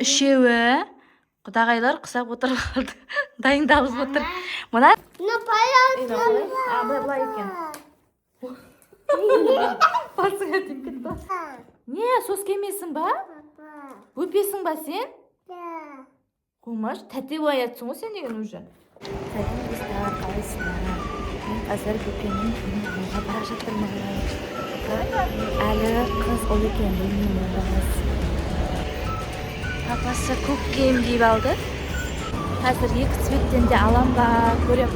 Үшеуі құдағайлар құсап отырып қалды. Дайындалып отыр. Мына былай екен. Басыңа тиіп кетті. Не, сос кемесің ба? Бөпесің ба сен? Қумаш, тәте оятсың ғой сен деген уже. Сәлем достар, қалайсыздар? Мен қазір бөпенің үйіне алуға бара жатырмын. Әлі қыз ол екен білмеймін. Папасы көк киім киіп алды. Қазір екі цветтен де алам ба көрем.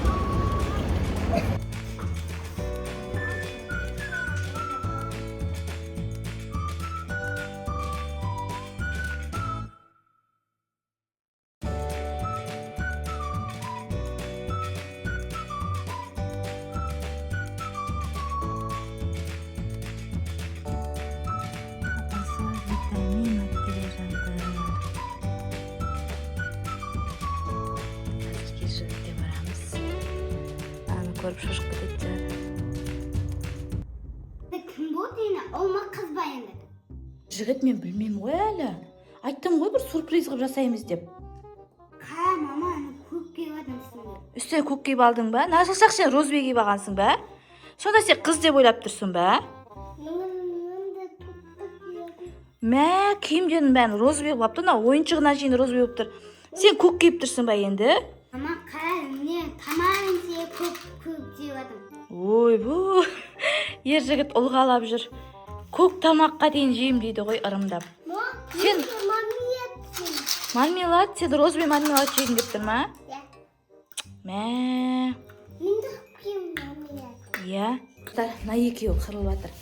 Көріп шошып кетеді. Кім болды ені? Ол ма қыз ба енді? Жігіт мен білмеймін ғой әлі. Айттым ғой бір сюрприз қылып жасаймыз деп. Қа, мама, көк киіп адамсың деп. Үстіне көк киіп алдың ба? Насылсақ сен розбе киіп алғансың ба? Сонда сен қыз деп ойлап тұрсың ба? Мә, киімдердің бәрін розбе қылыпты. Ойыншығына шейін розбе болып тұр. Сен көк киіп тұрсың ба енді? Мама, қа, не тамағын жеп көк жеп адам. Ой, бұл ер жігіт ұлғалап жүр. Көк тамаққа дейін жейм дейді ғой ырымдап. Сен мармелад, сен розбе мармелад жегің кеп тұр ма? Мә. Мен де киім мармелад. Иә. Мына екеуі қырылып жатыр.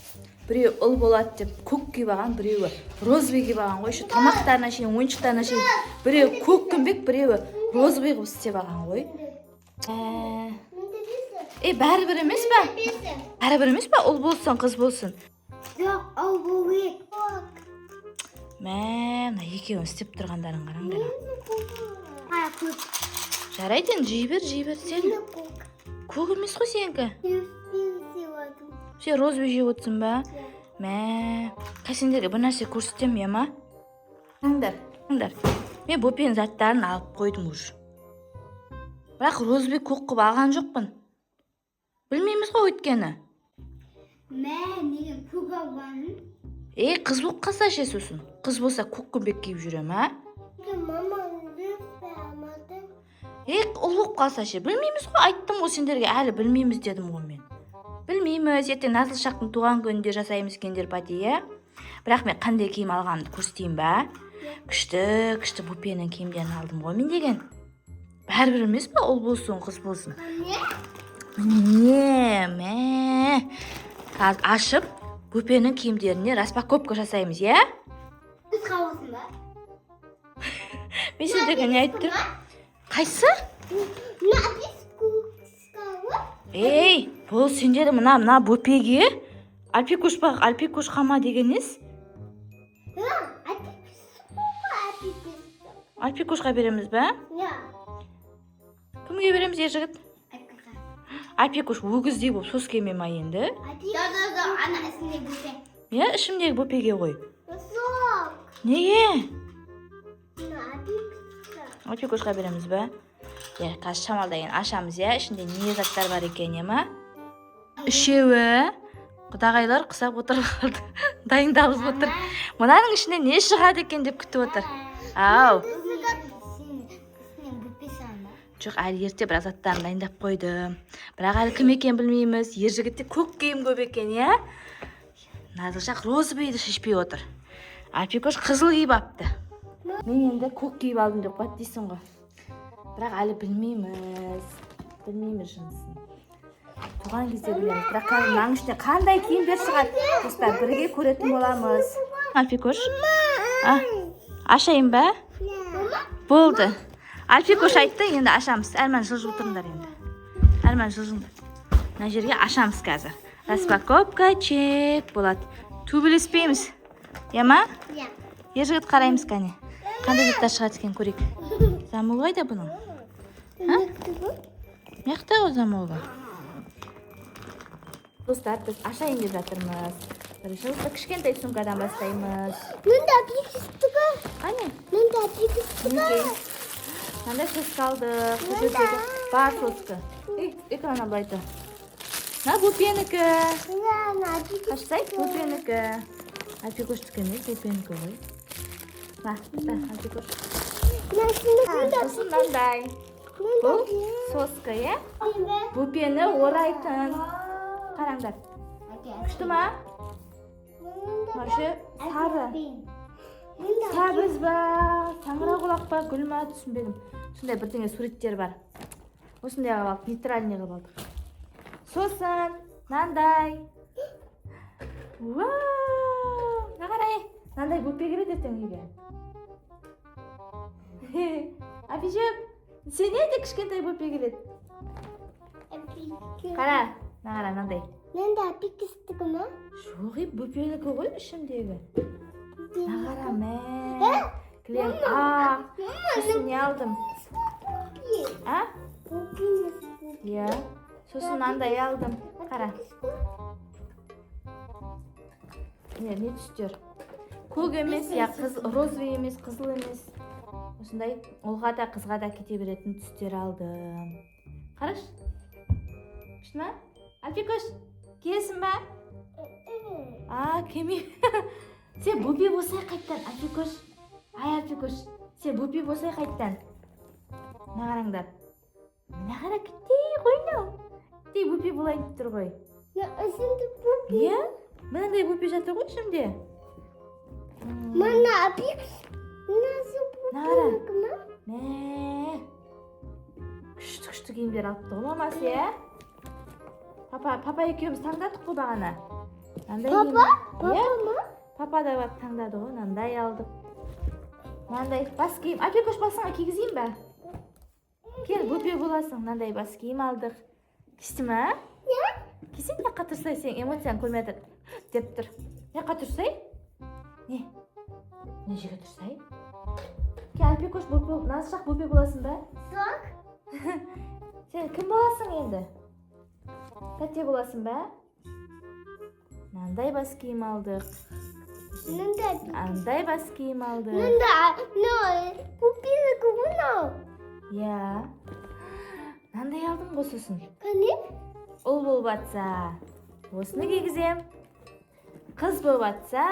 Біреу ұл болады деп көк киіп алған, біреуі розбе киіп алған ғой. Шу тамақтарына шейін, ойыншықтарына шейін. Біреу көк күмбек, біреуі розбе қылып істеп алған ғой. Бәрібір емес па? Бәрібір емес па? Ұл болсын, қыз болсын. Жоқ, ол болует. Мә, мына екеуін істеп тұрғандарын қараңдар. Көк. Жарайды, жей бер сен. Көк емес қой сенікі. Сен розбе жеп отырсың ба? Мә, сендерге бір нәрсе көрсетем, ема? Қараңдар. Мен бөпенің заттарын алып қойдым уже. Бірақ розбе көк қылып алған жоқпын. Білмейміз ғой өйткені. Мә, неге көк алғанын? Қыз болып қалса ше сосын. Қыз болса көк күмбек киіп жүрем, а? Мама, розбе алмады. Ұл болып қалса ше. Білмейміз ғой, айттым ғой сендерге, әлі білмейміз дедім ғой мен. Білмейміз, ертең Назылшақтың туған күнінде жасаймыз кендер пати, е? Бірақ мен қандай киім алғанымды көрсетейін ба? Күшті бөпенің киімдерін алдым ғой мен деген. Бәрібір емес па, ұл болсын, қыз болсын. Міне, мә. Қазір ашып, бөпенің киімдеріне распаковка жасаймыз, е? Қыз қаласың ба? Мен сендерге не айттым? Қайсы? Бұл сендер мына бөпеге альпикуш қама деген нес? Альпикушқа береміз ба? Кімге береміз, ер жігіт? Альпикуш өгіздей болып сос кеме ма енді? Ана ішіндегі бөпе. Ішімдегі бөпеге ғой. Жоқ. Неге? Альпикушқа береміз ба? Қазір шамалдайын ашамыз, ішінде не заттар бар екен, ема? Үшеуі құдағайлар құсап отырып қалды. Дайындалып отыр. Мұнаның ішінде не шығады екен деп күтіп отыр. Ау. Жоқ, әлі ерте біраз заттарын дайындап қойдым. Бірақ әлі кім екен білмейміз. Ер жігітте көк киім көп екен, е? Назылшақ розбейді шешпей отыр. Альпикуш қызыл киіп апты. Мен енді көк киіп алдым деп қойды дейсің ғой. Бірақ әлі білмейміз жынысын. Туған кезде білеміз. Бірақ мынаның ішінде қандай киімдер шығады? Достар, бірге көретін боламыз. Альпикуш, ашайын ба? Болды. Альпикуш айтты, енді ашамыз. Әрман жылжып отырыңдар енді. Әрман жылжыңдар. Мына жерге ашамыз қазір. Распаковка чек болады. Төбелеспейміз. Ема? Ер жігіт қараймыз кәне. Қандай заттар шығады екен көрейік. Замол қайда бұның? Мияқта ғой замолы. Достар, біз ашайын деп жатырмыз. Жалпы кішкентай сумкадан бастаймыз. Мында бекістігі. Қане? Мында бекістігі. Мынандай соска алдық. Бұл жердегі бар соска. Экран былай тұр. На Бупенікі. Қашсай, Бупенікі. Альпикоштікі емес, Бупенікі ғой. На, Альпикош. Сосын мынандай. Бұл соска, е? Бупені орайтын. Қараңдар. Күшті ма? Машы сары. Сабыз ба, саңырауқұлақ ба, гүл ма, түсінбедім. Сондай бірдеңе суреттер бар. Осындай қылып алдық, нейтральный қылып алдық. Сосын, мынандай. Вау! На қарай. Мынандай бөпе келеді ертең үйге. Апичек, сенде де кішкентай бөпе келеді. Қара, мынандай. Мында бекістігі ма? Жоқ, бөпенікі ғой ішімдегі. Нағара мә. Клен, сосын не алдым? Иә, сосын андай алдым. Қара. Не түстер? Көк емес, розовый емес, қызыл емес. Осындай олға да қызға да кете беретін түстер алдым. Қараш? Күшті ма? Альпикош, келесің ба? Кеме. Сен бөпе болсай қайттан, Альпикош. Ай, Альпикош, сен бөпе болсай қайттан. Мына қараңдар. Мына қара кеттей қойнау. Кеттей бөпе болайын деп тұр ғой. Өзіңді бөпе. Иә? Мынандай бөпе жатыр ғой ішімде. Мына бөпенікі ма? Мә. Күшті киімдер алып тұр оламас, иә? Папа екеуміз таңдадық қой бағана. Папа? Папа ма? Папа да бап таңдады ғой, мынандай алдық. Мынандай бас киім. Альпикош басыңа кигізейін ба? Кел, бөпе боласың. Мынандай бас киім алдық. Кішті ма? Иә? Кесен яққа тұрсай, сен эмоцияң көрмеді деп тұр. Яққа тұрсай? Не? Не жерге тұрсай? Кел, Альпикош, насырақ бөпе боласың ба? Жоқ. Сен кім боласың енді? Тәте боласың ба? Мынандай бас киім алдық. Андай бас киім алдық. Бөпенікі мынау. Иә. Мынандай алдым ғой сосын. Қане? Ұл болып атса, осыны кигізем. Қыз болып атса,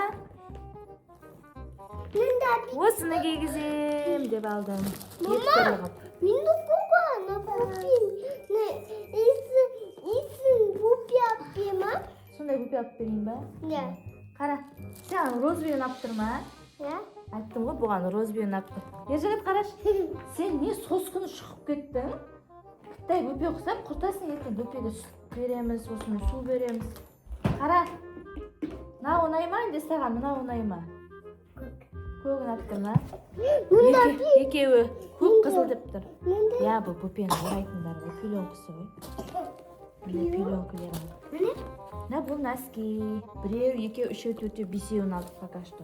осыны кигізем деп алдым. Мама, мен оқуға, бөпе алып бер ма? Сондай бөпе алып берейін ба? Иә. Қара, сен розбиін алып тұр ма? Иә. Айттым ғой, бұған розбиін алып тұр. Ержігіт қараш, сен не соскыны шығып кеттің? Қытай бөпе құсап, құртасың ертең. Бөпеге сүт береміз, осыны су береміз. Қара, мына оңай ма, енді саған мына оңай ма? Көгін алып тұр ма? Екеуі көк қызыл деп тұр. Иә, бұл бөпені орайтындар ғой, пеленкасы ғой. Міне пеленкілер алдық. Мына бұл носки. Біреу, екеу, үшеу, төртеу, бесеуін алдық пока что.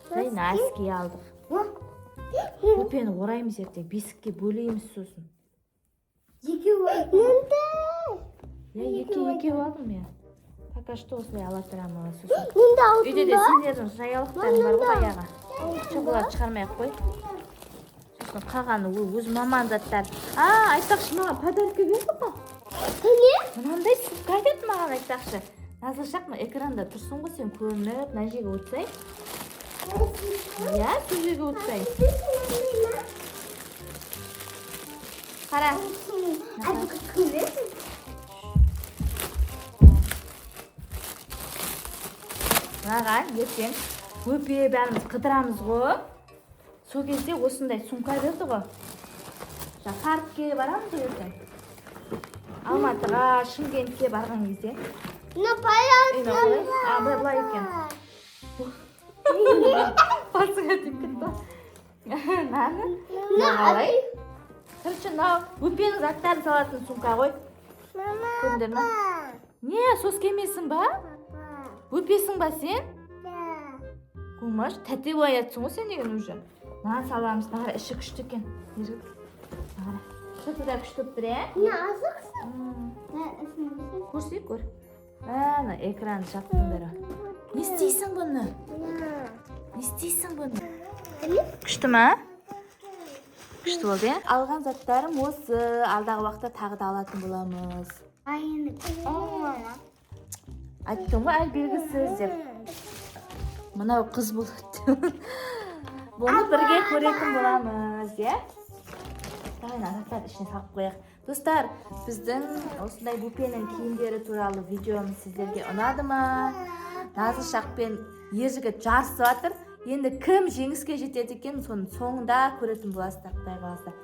Сай носки алдық. Бөпені ораймыз ертең, бесікке бөлейміз сосын. Екеу алдым я. Пока что осылай ала тұрамыз сосын. Үйде де сендердің жаялықтарың бар ғой аяға. Шоколад шығармай-ақ қой. Сосын қалғаны өз маман заттар. Айтпақшы, маған подарка берді ғой. Мынандай сумка берді маған, айтпақшы. Назылшақ мына экранда тұрсын ғой, сен көрініп, мына жерге өтсай. Иә, сол жерге өтсай. Қара. Мынаған ертең бөпе бәріміз қыдырамыз ғой. Сол кезде осындай сумка берді ғой. Паркке барамыз ғой ертең. Алматыға, Шымкентке барған кезде. Былай екен. Басыңа тиіп кетті. Наны? Короче, бөпенің заттарын салатын сумка ғой. Көрдіңдер ме? Не, соска емесің ба? Бөпесің ба сен? Қумаш, тәте боятсың ғой сен деген уже. Нан саламыз, нағара іші күшті екен. Нағара. Что-то да күшті тұр, е? Азықсың? Көрсей, көр. Ана экранды жаптыңдар. Не істейсің бұны? Не істейсің бұны? Күшті ма? Күшті болды, е? Алған заттарым осы. Алдағы уақытта тағы да алатын боламыз. Айттым ғой, әлі белгісіз деп. Мынау қыз болады. Бұны бірге көретін боламыз, е? Дайын заттарды ішіне салып қояйық. Достар, біздің осындай Бупенің киімдері туралы видеомыз сіздерге ұнады ма? Назылшақ пен ержігіт жарысып жатыр. Енді кім жеңіске жетеді екен, соның соңында көретін боласыздар, Құдай қаласа.